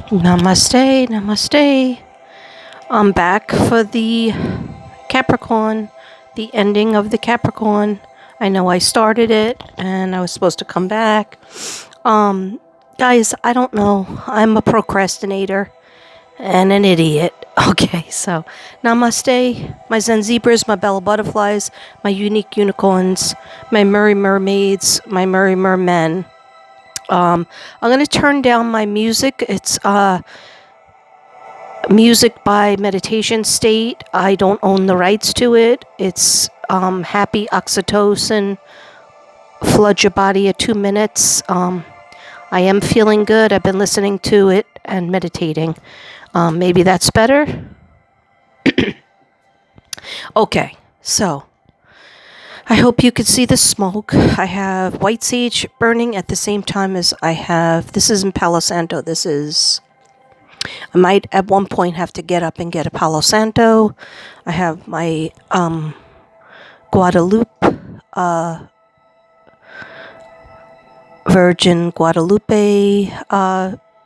Namaste, namaste. I'm back for the Capricorn, the ending of the Capricorn. I know I started it and I was supposed to come back. Guys, I don't know. I'm a procrastinator and an idiot. Okay, so namaste, my Zen zebras, my Bella butterflies, my unique unicorns, my mermaids, my mermen. I'm going to turn down my music. It's music by Meditation State. I don't own the rights to it. It's happy oxytocin. Flood your body at 2 minutes. I am feeling good. I've been listening to it and meditating. Maybe that's better. Okay, so I hope you could see the smoke. I have white sage burning at the same time as I have, this is in Palo Santo. I might at one point have to get up and get a Palo Santo. I have my Guadalupe, Virgin Guadalupe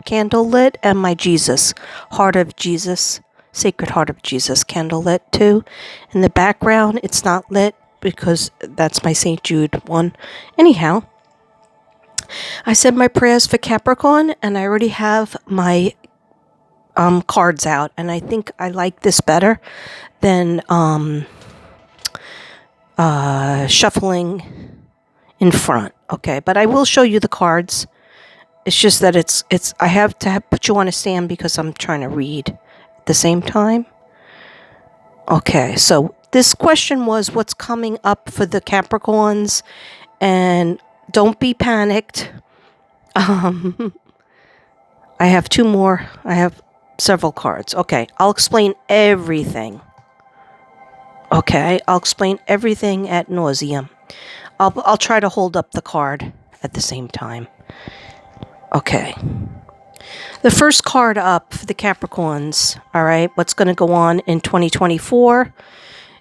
candle lit, and my Jesus, Heart of Jesus, Sacred Heart of Jesus candle lit too. In the background, it's not lit because that's my St. Jude one. Anyhow, I said my prayers for Capricorn, and I already have my cards out, and I think I like this better than shuffling in front. Okay, but I will show you the cards. It's just that it's I have to put you on a stand because I'm trying to read at the same time. Okay, so this question was what's coming up for the Capricorns, and don't be panicked. I have two more. I have several cards. Okay, I'll explain everything. Okay, I'll explain everything at nauseam. I'll try to hold up the card at the same time. Okay. The first card up for the Capricorns, all right, what's going to go on in 2024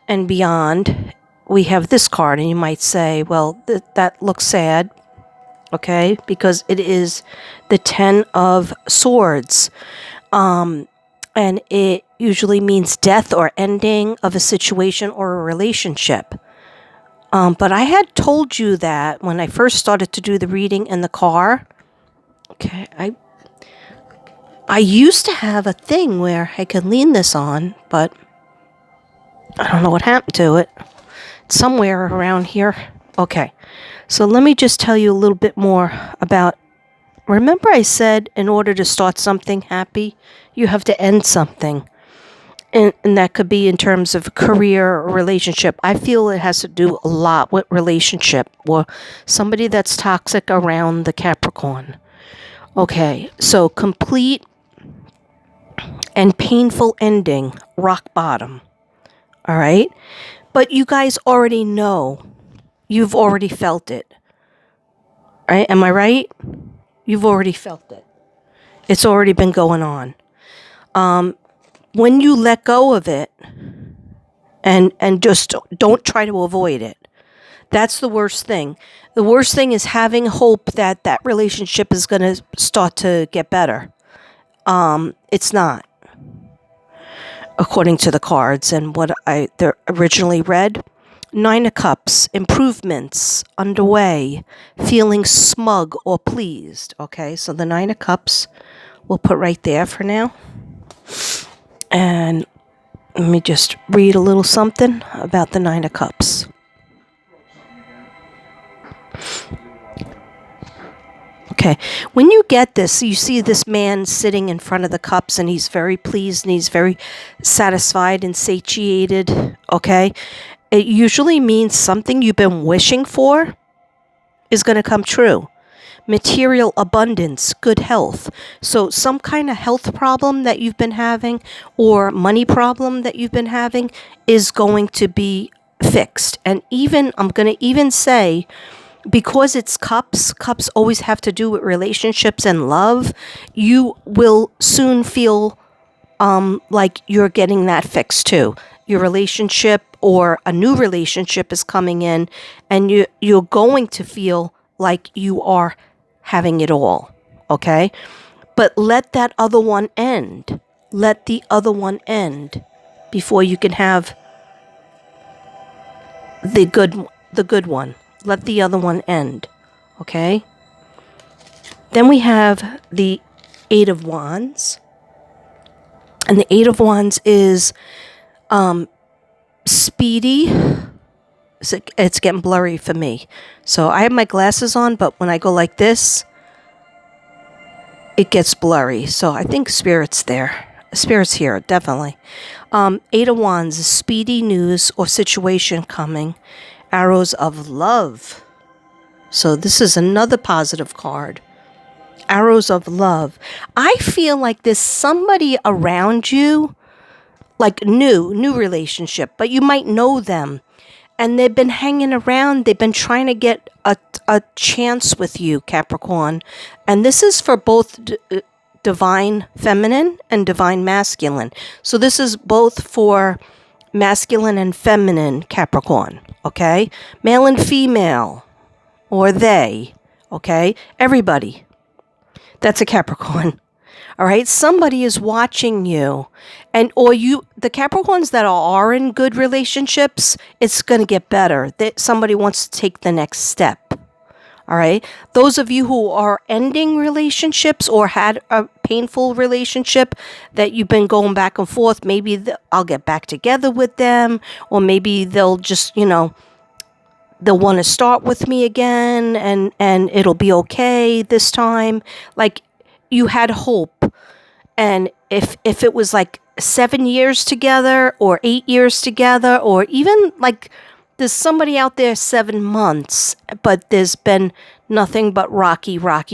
and beyond, we have this card, and you might say, well, that looks sad, okay, because it is the 10 of Swords. And it usually means death or ending of a situation or a relationship. But I had told you that when I first started to do the reading in the car. Okay, I used to have a thing where I could lean this on, but I don't know what happened to it. It's somewhere around here. Okay, so let me just tell you a little bit more about. Remember I said in order to start something happy, you have to end something. And that could be in terms of career or relationship. I feel it has to do a lot with relationship or somebody that's toxic around the Capricorn. Okay, so complete and painful ending, rock bottom. All right? But you guys already know. You've already felt it. Right? Am I right? You've already felt it. It's already been going on. When you let go of it and just don't try to avoid it, that's the worst thing. The worst thing is having hope that that relationship is going to start to get better. It's not, according to the cards and what I originally read. 9 of Cups, improvements underway, feeling smug or pleased. Okay, so the 9 of Cups we'll put right there for now. And let me just read a little something about the 9 of Cups. Okay, when you get this, you see this man sitting in front of the cups, and he's very pleased, and he's very satisfied and satiated, okay? It usually means something you've been wishing for is going to come true. Material abundance, good health. So some kind of health problem that you've been having or money problem that you've been having is going to be fixed. And even, I'm going to even say, because it's cups always have to do with relationships and love, you will soon feel like you're getting that fixed too. Your relationship or a new relationship is coming in, and you're going to feel like you are having it all. okay? But let that other one end. Let the other one end before you can have the good one. Let the other one end, okay? Then we have the Eight of Wands. And the Eight of Wands is speedy. It's getting blurry for me. So I have my glasses on, but when I go like this, it gets blurry. So I think Spirit's there. Spirit's here, definitely. Eight of Wands is speedy news or situation coming. Arrows of love. So this is another positive card. Arrows of love. I feel like there's somebody around you, like new relationship, but you might know them. And they've been hanging around. They've been trying to get a chance with you, Capricorn. And this is for both divine feminine and divine masculine. So this is both for masculine and feminine Capricorn, okay? Male and female, or they, okay? Everybody. That's a Capricorn. All right, somebody is watching you, and or you, the Capricorns that are in good relationships, it's going to get better. Somebody wants to take the next step. All right, those of you who are ending relationships or had a painful relationship that you've been going back and forth, maybe I'll get back together with them, or maybe they'll just, they'll want to start with me again, and it'll be okay this time. Like, you had hope. And if it was like 7 years together or 8 years together, or even like there's somebody out there 7 months, but there's been nothing but rocky. We got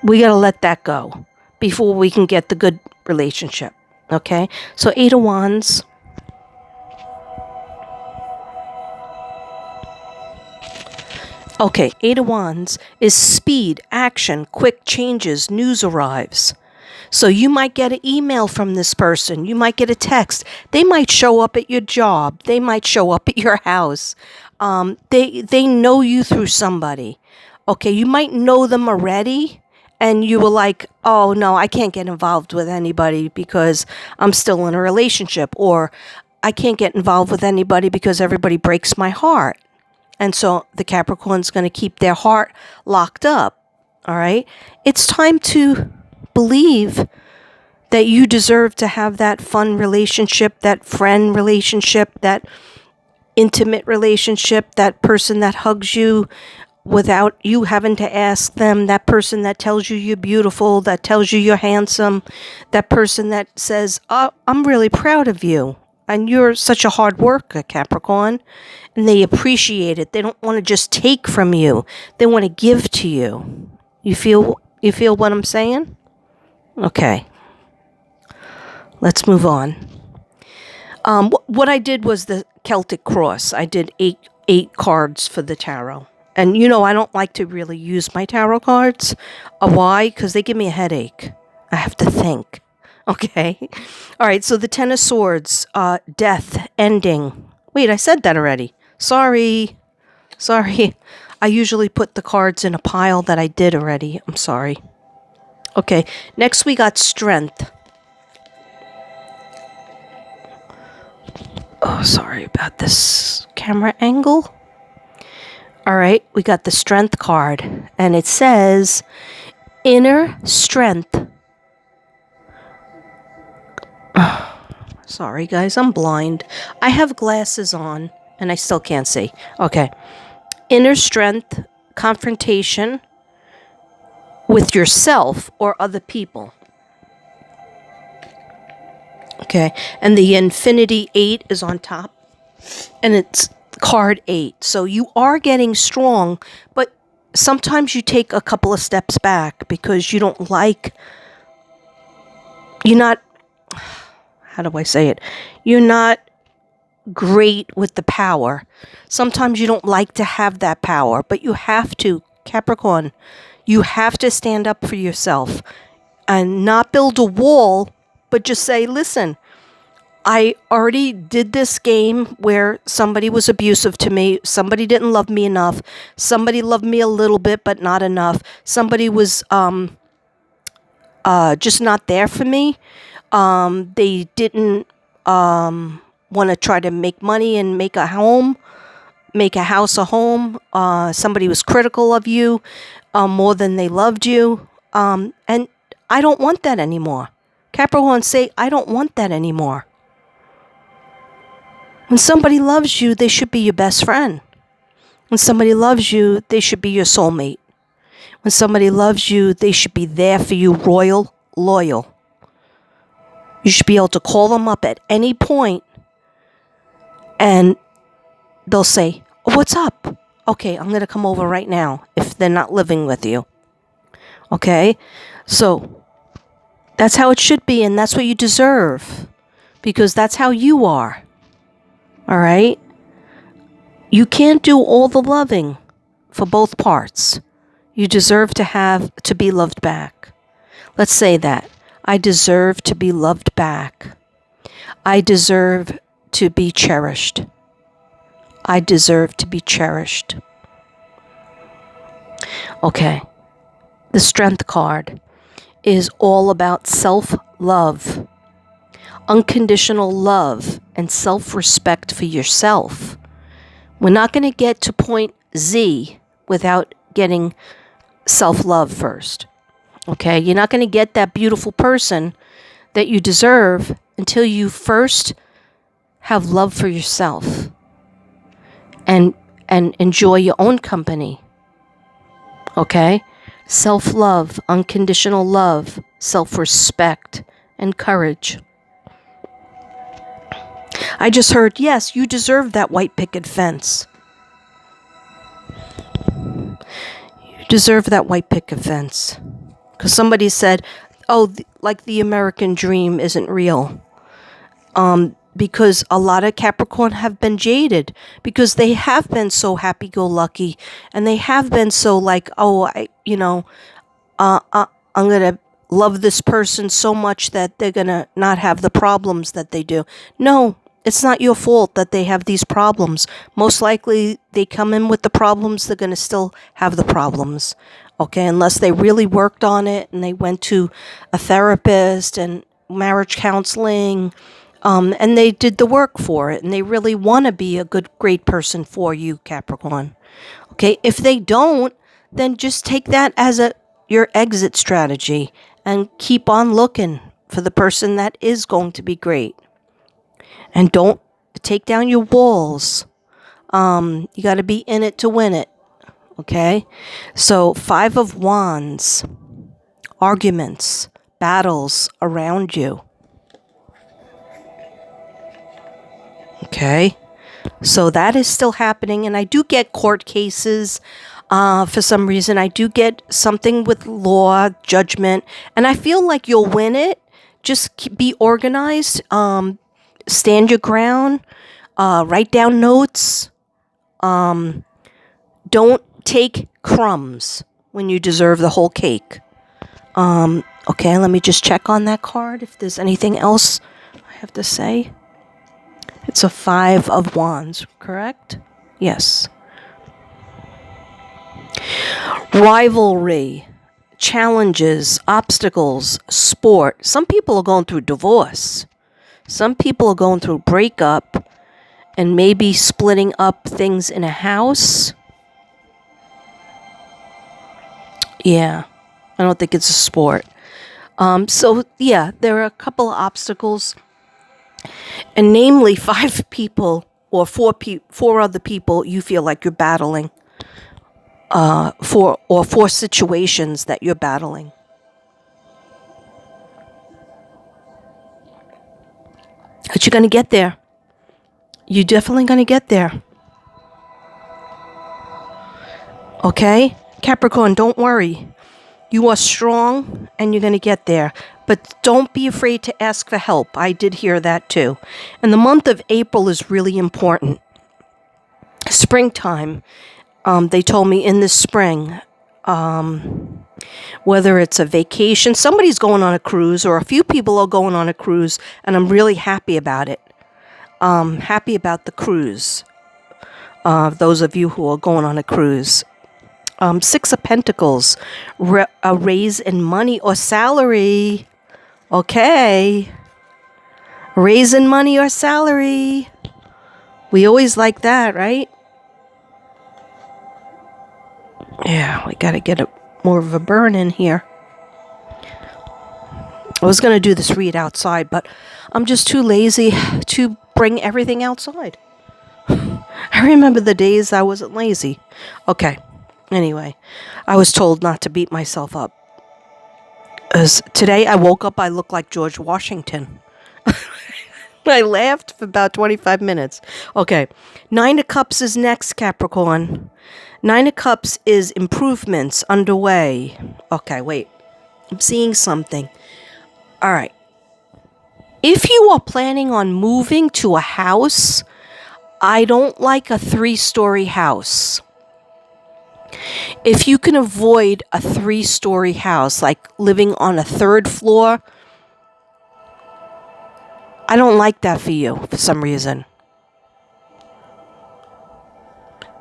to let that go before we can get the good relationship. Okay? So Eight of Wands. Okay, Eight of Wands is speed, action, quick changes, news arrives. So you might get an email from this person. You might get a text. They might show up at your job. They might show up at your house. They know you through somebody. Okay, you might know them already, and you were like, oh, no, I can't get involved with anybody because I'm still in a relationship. Or I can't get involved with anybody because everybody breaks my heart. And so the Capricorn's going to keep their heart locked up, all right? It's time to believe that you deserve to have that fun relationship, that friend relationship, that intimate relationship, that person that hugs you without you having to ask them, that person that tells you you're beautiful, that tells you you're handsome, that person that says, oh, I'm really proud of you. And you're such a hard worker, Capricorn. And they appreciate it. They don't want to just take from you. They want to give to you. You feel what I'm saying? Okay. Let's move on. What I did was the Celtic Cross. I did eight cards for the tarot. And I don't like to really use my tarot cards. Why? Because they give me a headache. I have to think. Okay. All right. So the Ten of Swords, death, ending. Wait, I said that already. Sorry. I usually put the cards in a pile that I did already. I'm sorry. Okay. Next we got strength. Oh, sorry about this camera angle. All right. We got the strength card, and it says inner strength. Sorry, guys, I'm blind. I have glasses on, and I still can't see. Okay. Inner strength, confrontation with yourself or other people. Okay. And the Infinity 8 is on top, and it's card 8. So you are getting strong, but sometimes you take a couple of steps back because you don't like... You're not... How do I say it? You're not great with the power. Sometimes you don't like to have that power, but you have to, Capricorn, you have to stand up for yourself and not build a wall, but just say, listen, I already did this game where somebody was abusive to me. Somebody didn't love me enough. Somebody loved me a little bit, but not enough. Somebody was just not there for me. They didn't want to try to make money and make a home, make a house a home. Somebody was critical of you more than they loved you. And I don't want that anymore. Capricorn, say, I don't want that anymore. When somebody loves you, they should be your best friend. When somebody loves you, they should be your soulmate. When somebody loves you, they should be there for you, loyal. You should be able to call them up at any point and they'll say, what's up? Okay, I'm going to come over right now if they're not living with you. Okay? So that's how it should be, and that's what you deserve because that's how you are. All right? You can't do all the loving for both parts. You deserve to be loved back. Let's say that. I deserve to be loved back. I deserve to be cherished. I deserve to be cherished. Okay. The Strength card is all about self-love, unconditional love, and self-respect for yourself. We're not going to get to point Z without getting self-love first. Okay? You're not going to get that beautiful person that you deserve until you first have love for yourself and enjoy your own company. Okay? Self-love, unconditional love, self-respect, and courage. I just heard, yes, you deserve that white picket fence. You deserve that white picket fence. Because somebody said, oh, like the American dream isn't real. Because a lot of Capricorn have been jaded. Because they have been so happy-go-lucky. And they have been so like, oh, I'm going to love this person so much that they're going to not have the problems that they do. No, it's not your fault that they have these problems. Most likely they come in with the problems, they're going to still have the problems. Okay, unless they really worked on it and they went to a therapist and marriage counseling, and they did the work for it and they really want to be a great person for you, Capricorn. Okay, if they don't, then just take that as your exit strategy and keep on looking for the person that is going to be great. And don't take down your walls. You got to be in it to win it. Okay? So 5 of Wands. Arguments. Battles around you. Okay? So that is still happening. And I do get court cases. For some reason, I do get something with law, judgment. And I feel like you'll win it. Just be organized. Stand your ground. Write down notes. Don't take crumbs when you deserve the whole cake. Okay, let me just check on that card if there's anything else I have to say. It's a 5 of Wands, correct? Yes. Rivalry, challenges, obstacles, sport. Some people are going through divorce. Some people are going through breakup and maybe splitting up things in a house. Yeah, I don't think it's a sport. So, yeah, there are a couple of obstacles. And namely, 5 people or 4 other people you feel like you're battling. 4 situations that you're battling. But you're going to get there. You're definitely going to get there. Okay? Capricorn, don't worry. You are strong and you're going to get there. But don't be afraid to ask for help. I did hear that too. And the month of April is really important. Springtime. They told me in the spring, Whether it's a vacation, somebody's going on a cruise, or a few people are going on a cruise, and I'm really happy about it. Happy about the cruise. Those of you who are going on a cruise. Six of Pentacles, a raise in money or salary. Okay. Raise in money or salary. We always like that, right? Yeah, we got to get more of a burn in here. I was going to do this read outside, but I'm just too lazy to bring everything outside. I remember the days I wasn't lazy. Okay. Anyway, I was told not to beat myself up. As today I woke up, I looked like George Washington. I laughed for about 25 minutes. Okay. Nine of Cups is next, Capricorn. Nine of Cups is improvements underway. Okay, wait. I'm seeing something. All right. If you are planning on moving to a house, I don't like a 3-story house. If you can avoid a 3-story house, like living on a 3rd floor, I don't like that for you for some reason.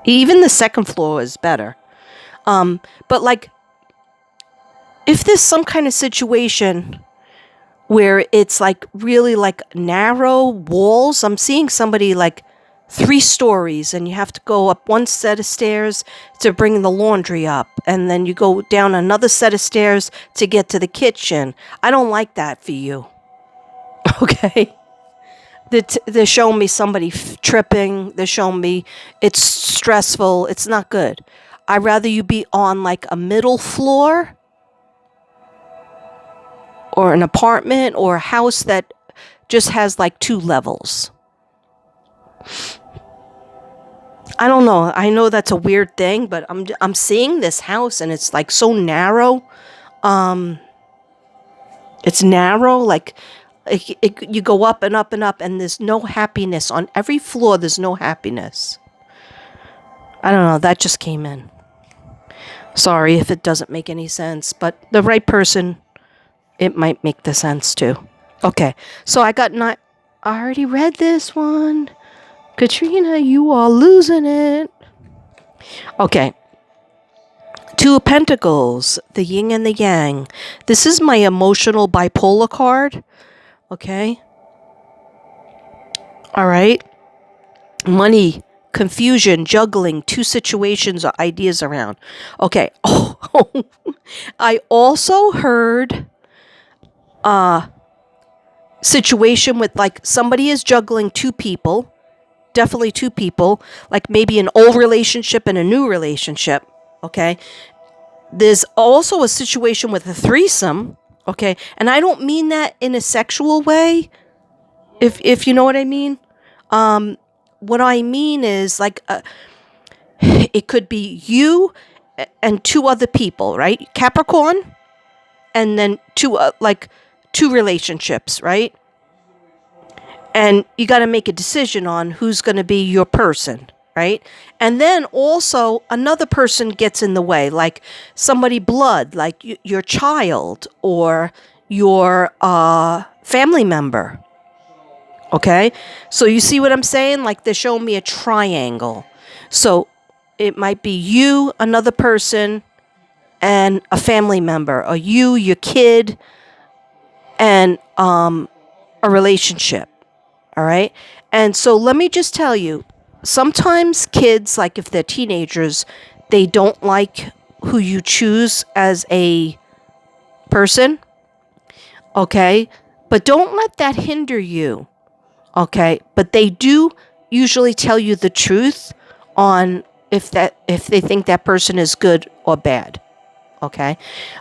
Even the 2nd floor is better. But like, if there's some kind of situation where it's like really like narrow walls, I'm seeing somebody like 3 stories and you have to go up one set of stairs to bring the laundry up, and then you go down another set of stairs to get to the kitchen. I don't like that for you. Okay? They're showing me somebody tripping. They're showing me it's stressful. It's not good. I'd rather you be on like a middle floor or an apartment or a house that just has like 2 levels. I don't know. I know that's a weird thing, but I'm seeing this house and it's like so narrow. It's narrow, like you go up and up and up, and there's no happiness on every floor. There's no happiness. I don't know. That just came in. Sorry if it doesn't make any sense, but the right person, it might make the sense too. Okay, so I already read this one. Katrina, you are losing it. Okay. 2 of Pentacles, the yin and the yang. This is my emotional bipolar card. Okay. All right. Money, confusion, juggling, 2 situations or ideas around. Okay. Oh, I also heard situation with like somebody is juggling 2 people. Definitely 2 people, like maybe an old relationship and a new relationship, okay? There's also a situation with a threesome, okay? And I don't mean that in a sexual way, if you know what I mean. What I mean is like it could be you and 2 other people, right? Capricorn, and then 2 relationships, right? And you got to make a decision on who's going to be your person, right? And then also another person gets in the way, like somebody blood, like your child or your family member. Okay? So you see what I'm saying? Like they're showing me a triangle. So it might be you, another person, and a family member, or you, your kid, and a relationship. All right. And so let me just tell you, sometimes kids, like if they're teenagers, they don't like who you choose as a person. Okay. But don't let that hinder you. Okay. But they do usually tell you the truth on if they think that person is good or bad. Okay.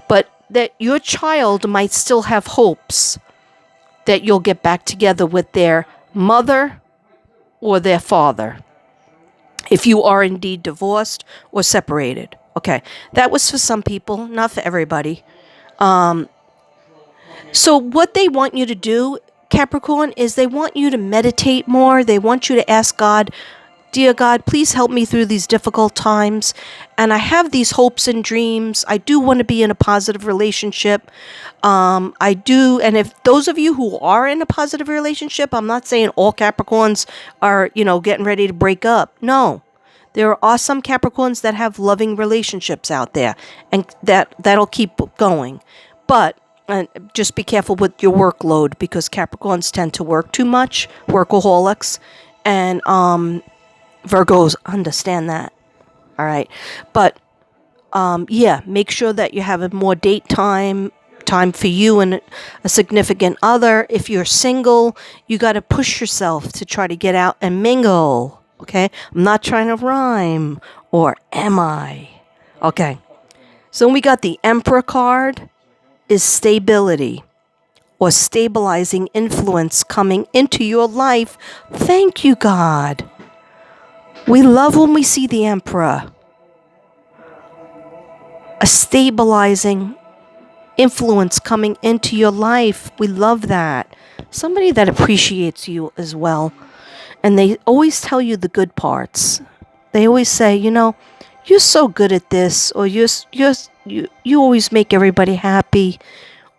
But that your child might still have hopes that you'll get back together with their mother or their father, if you are indeed divorced or separated. Okay, that was for some people, not for everybody. So what they want you to do, Capricorn, is they want you to meditate more. They want you to ask God Dear God, please help me through these difficult times. And I have these hopes and dreams. I do want to be in a positive relationship. I do. And if those of you who are in a positive relationship, I'm not saying all Capricorns are, getting ready to break up. No. There are some Capricorns that have loving relationships out there, and that'll keep going. But just be careful with your workload, because Capricorns tend to work too much, workaholics, and Virgos understand that. All right. But yeah, make sure that you have a more date time for you and a significant other. If you're single, you got to push yourself to try to get out and mingle. Okay? I'm not trying to rhyme. Or am I? Okay. So we got the Emperor card is stability or stabilizing influence coming into your life. Thank you, God. We love when we see the Emperor. A stabilizing influence coming into your life. We love that. Somebody that appreciates you as well. And they always tell you the good parts. They always say, you're so good at this, or you always make everybody happy.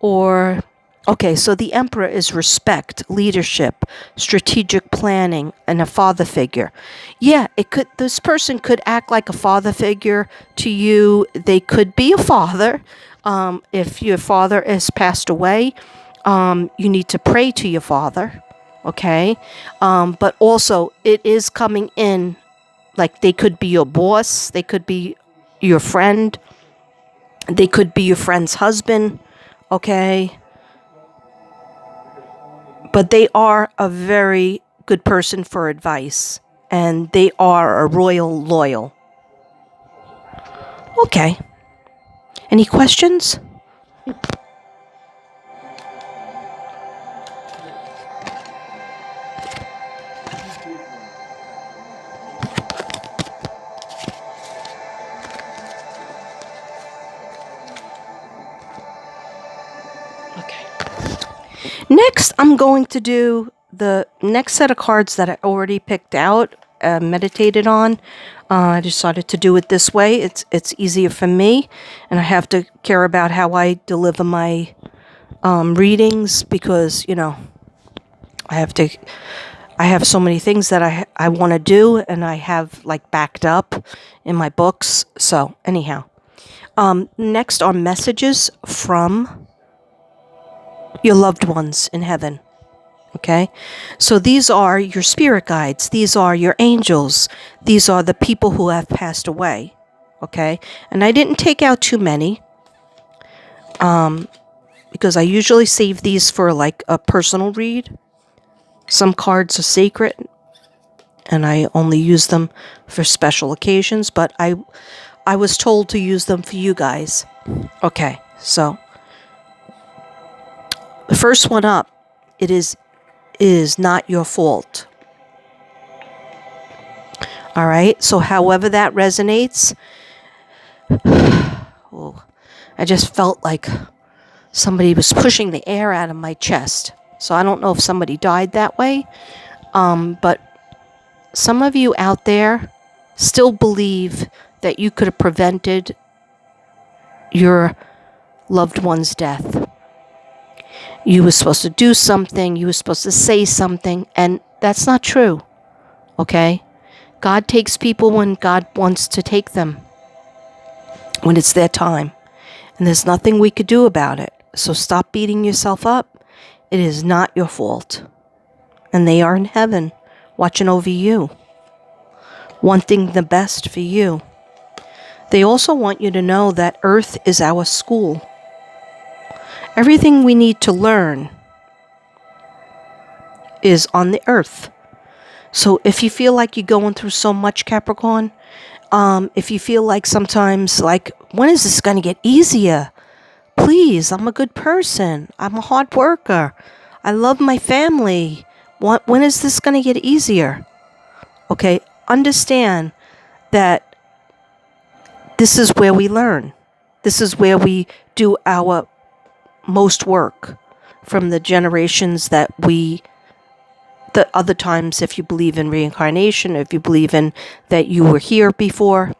Or, okay, so the Emperor is respect, leadership, strategic planning, and a father figure. Yeah, this person could act like a father figure to you. They could be a father. If your father has passed away, you need to pray to your father. Okay? But also, it is coming in, like they could be your boss, they could be your friend, they could be your friend's husband. Okay? But they are a very good person for advice, and they are a royal loyal. Okay. Any questions? Okay. Next, I'm going to do the next set of cards that I already picked out, meditated on. I decided to do it this way. It's easier for me, and I have to care about how I deliver my readings, because I have so many things that I want to do, and I have like backed up in my books. So anyhow, next are messages from your loved ones in heaven. Okay, so these are your spirit guides. These are your angels. These are the people who have passed away. Okay, and I didn't take out too many, because I usually save these for like a personal read. Some cards are sacred, and I only use them for special occasions, but I was told to use them for you guys. Okay, so the first one up, it is not your fault. All right, so however that resonates, oh, I just felt like somebody was pushing the air out of my chest. So I don't know if somebody died that way, but some of you out there still believe that you could have prevented your loved one's death. You were supposed to do something, you were supposed to say something, and that's not true. Okay? God takes people when God wants to take them, when it's their time. And there's nothing we could do about it. So stop beating yourself up. It is not your fault. And they are in heaven, watching over you, wanting the best for you. They also want you to know that Earth is our school. Everything we need to learn is on the Earth. So if you feel like you're going through so much, Capricorn, if you feel like sometimes, like, when is this going to get easier? Please, I'm a good person. I'm a hard worker. I love my family. When is this going to get easier? Okay, understand that this is where we learn. This is where we do our most work from the generations that we the other times, if you believe in reincarnation, if you believe in that you were here before,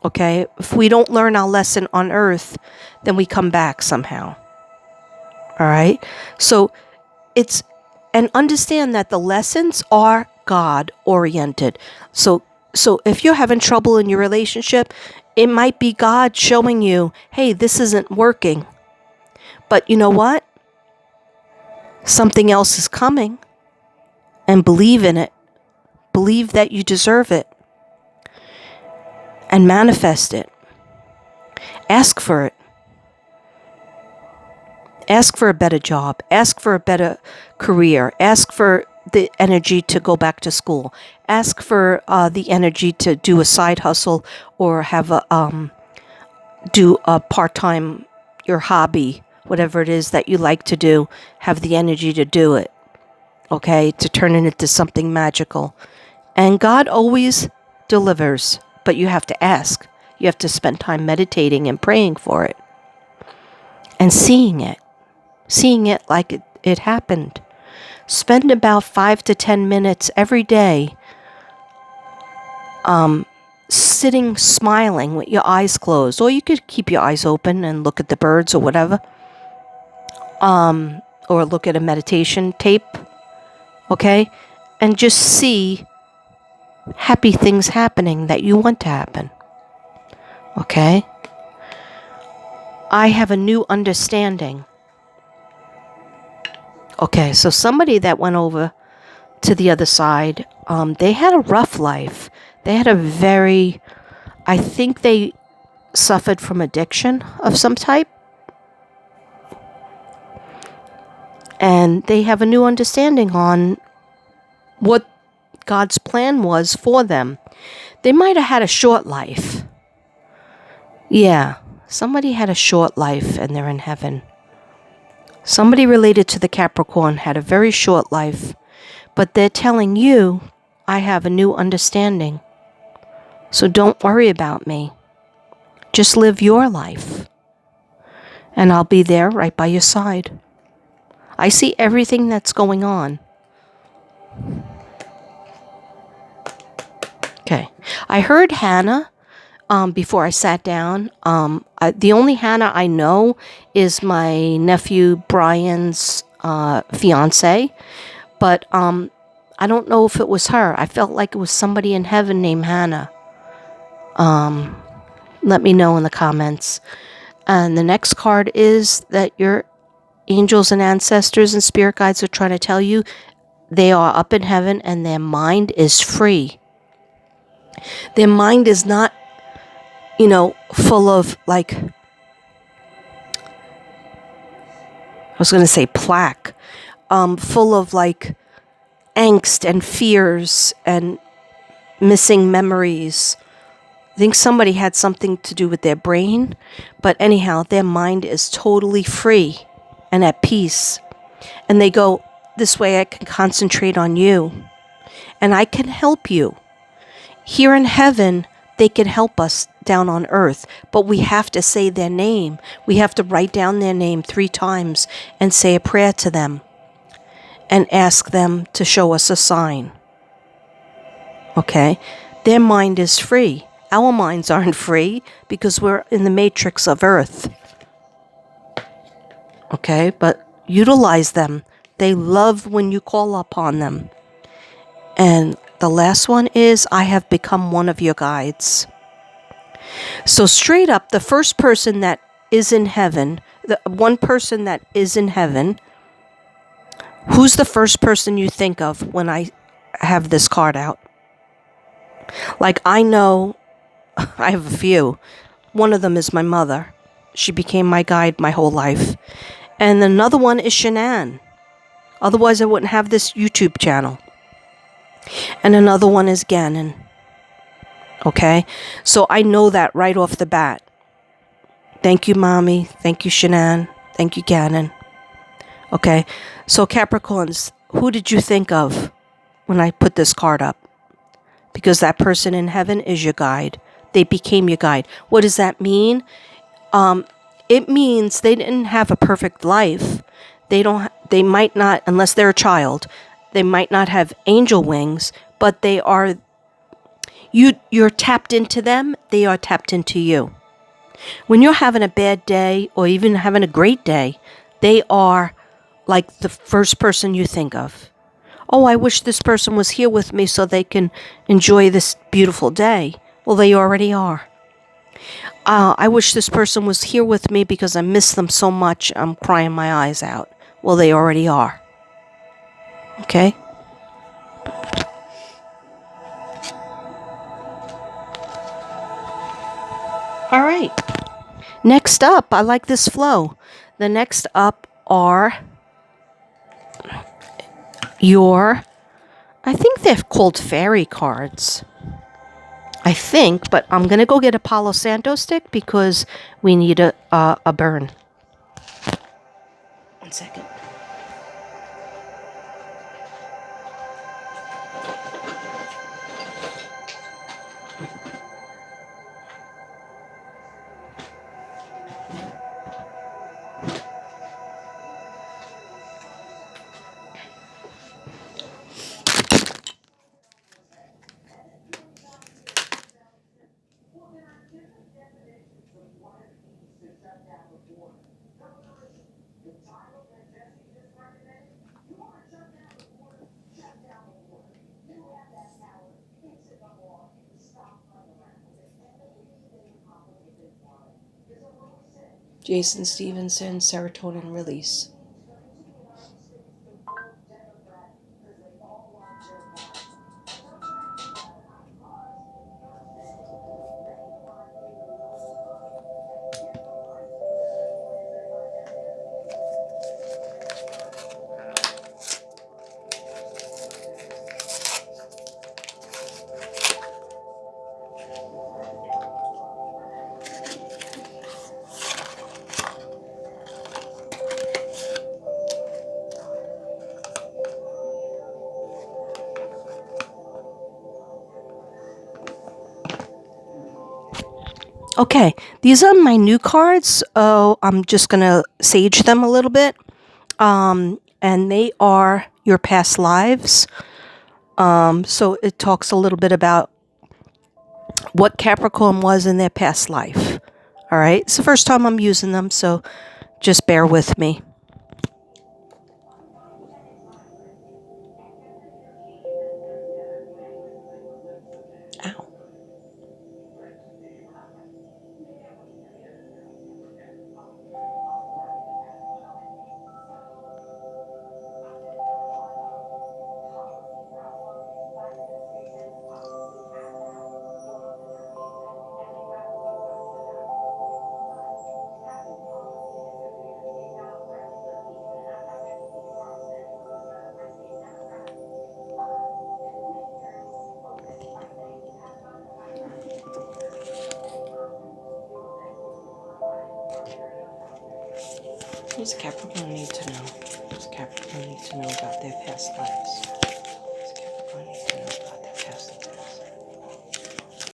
okay? If we don't learn our lesson on earth, then we come back somehow. All right? So and understand that the lessons are God oriented. So if you're having trouble in your relationship, it might be God showing you, hey, this isn't working. But you know what? Something else is coming. And believe in it. Believe that you deserve it. And manifest it. Ask for it. Ask for a better job. Ask for a better career. Ask for the energy to go back to school. Ask for the energy to do a side hustle or have do a part-time, your hobby, whatever it is that you like to do. Have the energy to do it. Okay, to turn it into something magical. And God always delivers, but you have to ask. You have to spend time meditating and praying for it. And seeing it like it happened. Spend about 5 to 10 minutes every day sitting smiling with your eyes closed. Or you could keep your eyes open and look at the birds or whatever. Or look at a meditation tape. Okay? And just see happy things happening that you want to happen. Okay? I have a new understanding. Okay, so somebody that went over to the other side, they had a rough life. They had I think they suffered from addiction of some type. And they have a new understanding on what God's plan was for them. They might have had a short life. Yeah, somebody had a short life and they're in heaven. Somebody related to the Capricorn had a very short life, but they're telling you, I have a new understanding. So don't worry about me. Just live your life. And I'll be there right by your side. I see everything that's going on. Okay. I heard Hannah before I sat down. The only Hannah I know is my nephew Brian's fiance. But I don't know if it was her. I felt like it was somebody in heaven named Hannah. Let me know in the comments. And the next card is that your angels and ancestors and spirit guides are trying to tell you they are up in heaven and their mind is free. Their mind is not, full of I was going to say plaque, full of angst and fears and missing memories. I think somebody had something to do with their brain, but anyhow, their mind is totally free and at peace. And they go, this way I can concentrate on you and I can help you. Here in heaven, they can help us down on earth, but we have to say their name. We have to write down their name 3 times and say a prayer to them and ask them to show us a sign. Okay? Their mind is free. Our minds aren't free because we're in the matrix of earth. Okay? But utilize them. They love when you call upon them. And the last one is, I have become one of your guides. So straight up, the first person that is in heaven, the one person that is in heaven, who's the first person you think of when I have this card out? I know, I have a few. One of them is my mother. She became my guide my whole life. And another one is Shanann. Otherwise, I wouldn't have this YouTube channel. And another one is Gannon. Okay? So I know that right off the bat. Thank you, Mommy. Thank you, Shanann. Thank you, Gannon. Okay? So Capricorns, who did you think of when I put this card up? Because that person in heaven is your guide. They became your guide. What does that mean? It means they didn't have a perfect life. They might not, unless they're a child, They might not have angel wings, but they are, you're tapped into them. They are tapped into you. When you're having a bad day or even having a great day, they are like the first person you think of. Oh, I wish this person was here with me so they can enjoy this beautiful day. Well, they already are. I wish this person was here with me because I miss them so much. I'm crying my eyes out. Well, they already are. Okay? All right. Next up, I like this flow. The next up are I think they're called fairy cards. I think, but I'm going to go get a Palo Santo stick because we need a burn. 1 second. Jason Stevenson, serotonin release. Okay, these are my new cards. Oh, I'm just going to sage them a little bit. And they are your past lives. So it talks a little bit about what Capricorn was in their past life. All right, it's the first time I'm using them, so just bear with me. Ow. What does Capricorn need to know? What does Capricorn need to know about their past lives?